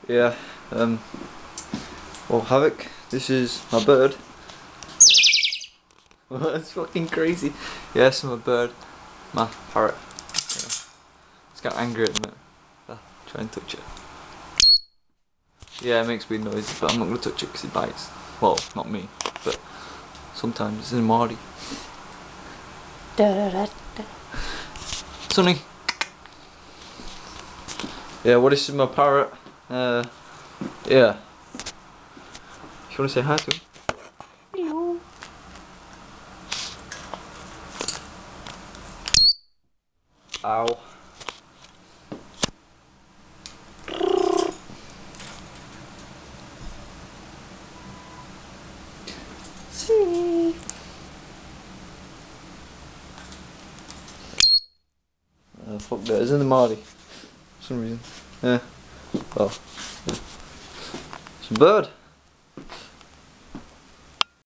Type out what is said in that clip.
Yeah, well, Havoc, this is my bird. That's fucking crazy. Yes, my bird, my parrot. Yeah. It's got angry at the minute. Try and touch it. Yeah, it makes weird noises, but I'm not gonna touch it because it bites. Well, not me, but sometimes it's in Marty. Sonny. Yeah, well, this is my parrot. Yeah. If you wanna say hi to him. Hello. Ow. See. Fuck that, it's in the Marty. For some reason. Yeah. Well. Yeah. It's a bird.